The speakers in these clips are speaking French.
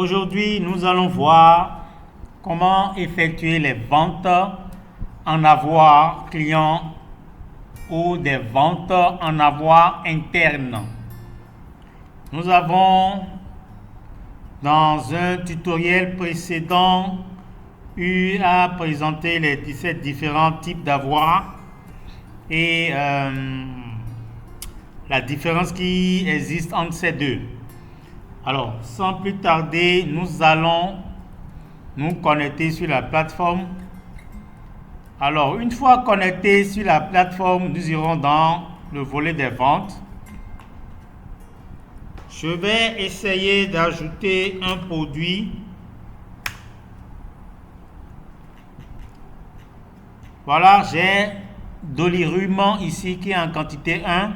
Aujourd'hui, nous allons voir comment effectuer les ventes en avoir client ou des ventes en avoir interne. Nous avons, dans un tutoriel précédent, eu à présenter les 17 différents types d'avoir et la différence qui existe entre ces deux. Alors, sans plus tarder, nous allons nous connecter sur la plateforme. Alors, une fois connecté sur la plateforme, nous irons dans le volet des ventes. Je vais essayer d'ajouter un produit. Voilà, j'ai Dolirument ici qui est en quantité 1.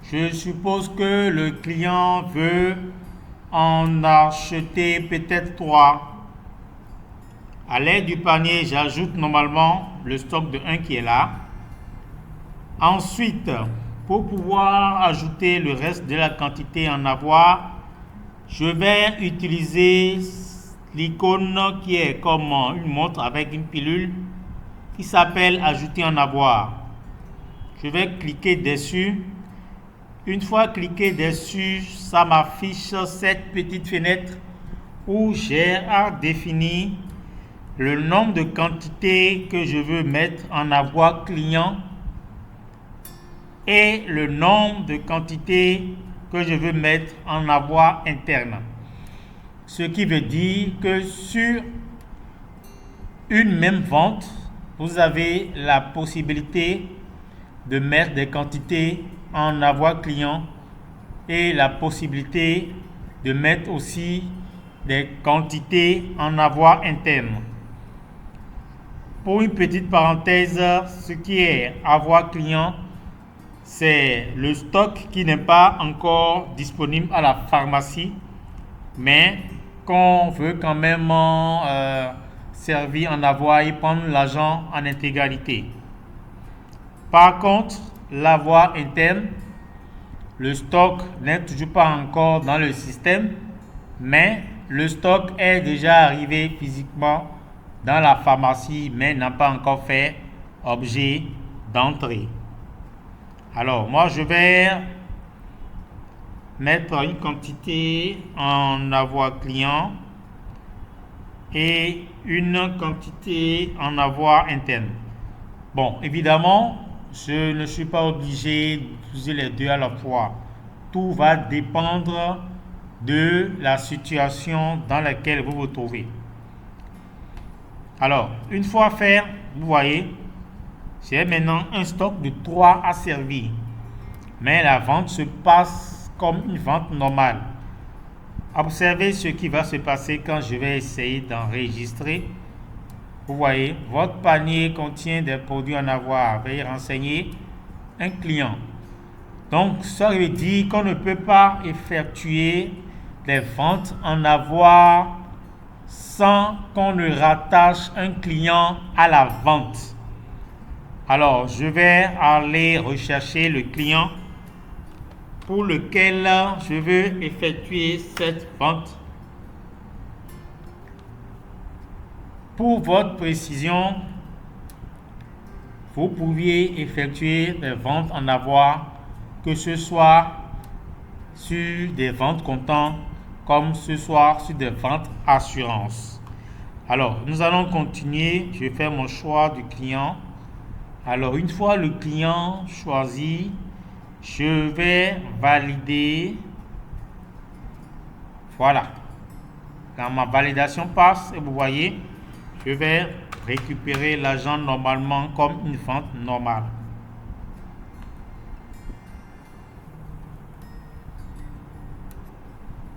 Je suppose que le client veut en acheter peut-être 3. À l'aide du panier, j'ajoute normalement le stock de 1 qui est là. Ensuite, pour pouvoir ajouter le reste de la quantité en avoir, je vais utiliser l'icône qui est comme une montre avec une pilule qui s'appelle ajouter en avoir. Je vais cliquer dessus. Une fois cliqué dessus, ça m'affiche cette petite fenêtre où j'ai à définir le nombre de quantités que je veux mettre en avoir client et le nombre de quantités que je veux mettre en avoir interne. Ce qui veut dire que sur une même vente, vous avez la possibilité de mettre des quantités en avoir client et la possibilité de mettre aussi des quantités en avoir interne. Pour une petite parenthèse, ce qui est avoir client, c'est le stock qui n'est pas encore disponible à la pharmacie, mais qu'on veut quand même servir en avoir et prendre l'argent en intégralité. Par contre, l'avoir interne, le stock n'est toujours pas encore dans le système, mais le stock est déjà arrivé physiquement dans la pharmacie, mais n'a pas encore fait objet d'entrée. Alors, moi, je vais mettre une quantité en avoir client et une quantité en avoir interne. Bon, évidemment, je ne suis pas obligé d'utiliser les deux à la fois. Tout va dépendre de la situation dans laquelle vous vous trouvez. Alors, une fois fait, vous voyez, j'ai maintenant un stock de 3 à servir. Mais la vente se passe comme une vente normale. Observez ce qui va se passer quand je vais essayer d'enregistrer. Vous voyez, votre panier contient des produits en avoir. Veuillez renseigner un client. Donc, ça veut dire qu'on ne peut pas effectuer les ventes en avoir sans qu'on ne rattache un client à la vente. Alors, je vais aller rechercher le client pour lequel je veux effectuer cette vente. Pour votre précision, vous pouviez effectuer des ventes en avoir, que ce soit sur des ventes comptant, comme ce soit sur des ventes assurance. Alors, nous allons continuer. Je vais faire mon choix du client. Alors, une fois le client choisi, je vais valider. Voilà. Quand ma validation passe, et vous voyez, je vais récupérer l'argent normalement comme une vente normale.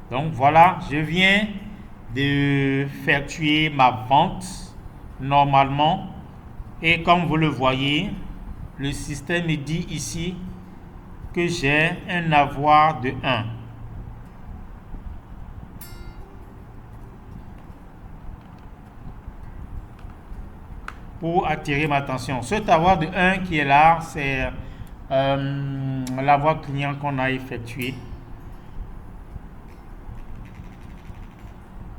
Donc voilà, je viens d'effectuer ma vente normalement et comme vous le voyez, le système me dit ici que j'ai un avoir de 1. Pour attirer ma attention. Cet avoir de 1 qui est là, c'est l'avoir client qu'on a effectué.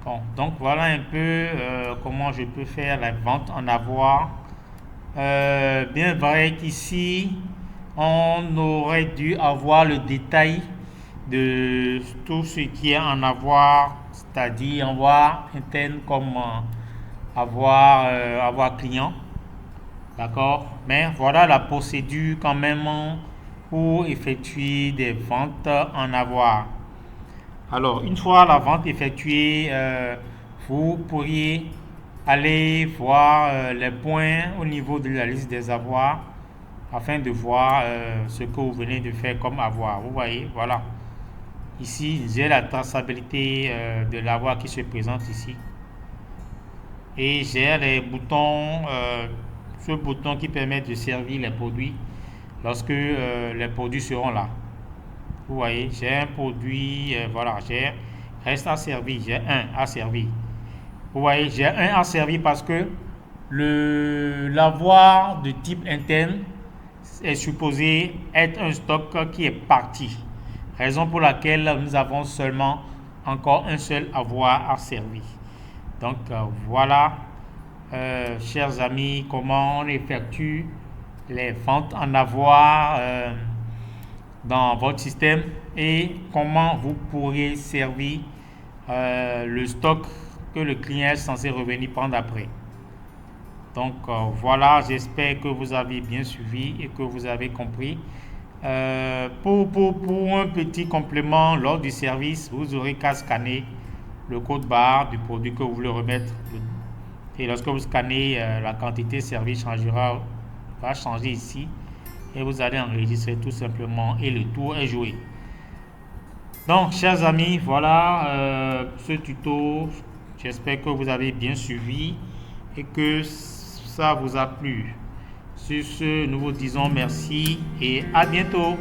Bon, donc voilà un peu comment je peux faire la vente en avoir. Bien vrai qu'ici, on aurait dû avoir le détail de tout ce qui est en avoir, c'est-à-dire avoir interne comme avoir client. D'accord? Mais voilà la procédure quand même pour effectuer des ventes en avoir. Alors, une fois la vente effectuée, vous pourriez aller voir les points au niveau de la liste des avoirs afin de voir ce que vous venez de faire comme avoir. Vous voyez, voilà. Ici, j'ai la traçabilité de l'avoir qui se présente ici. Et j'ai les boutons, ce bouton qui permet de servir les produits lorsque les produits seront là. Vous voyez, j'ai un produit, voilà, j'ai reste à servir, j'ai un à servir. Vous voyez, j'ai un à servir parce que l'avoir de type interne est supposé être un stock qui est parti. Raison pour laquelle nous avons seulement encore un seul avoir à servir. Donc voilà, chers amis, comment on effectue les ventes en avoir dans votre système et comment vous pourrez servir le stock que le client est censé revenir prendre après. Donc voilà, j'espère que vous avez bien suivi et que vous avez compris. Pour un petit complément, lors du service, vous aurez qu'à scanner le code barre du produit que vous voulez remettre. Et lorsque vous scannez, la quantité servie va changer ici. Et vous allez enregistrer tout simplement et le tour est joué. Donc, chers amis, voilà ce tuto. J'espère que vous avez bien suivi et que ça vous a plu. Sur ce, nous vous disons merci et à bientôt.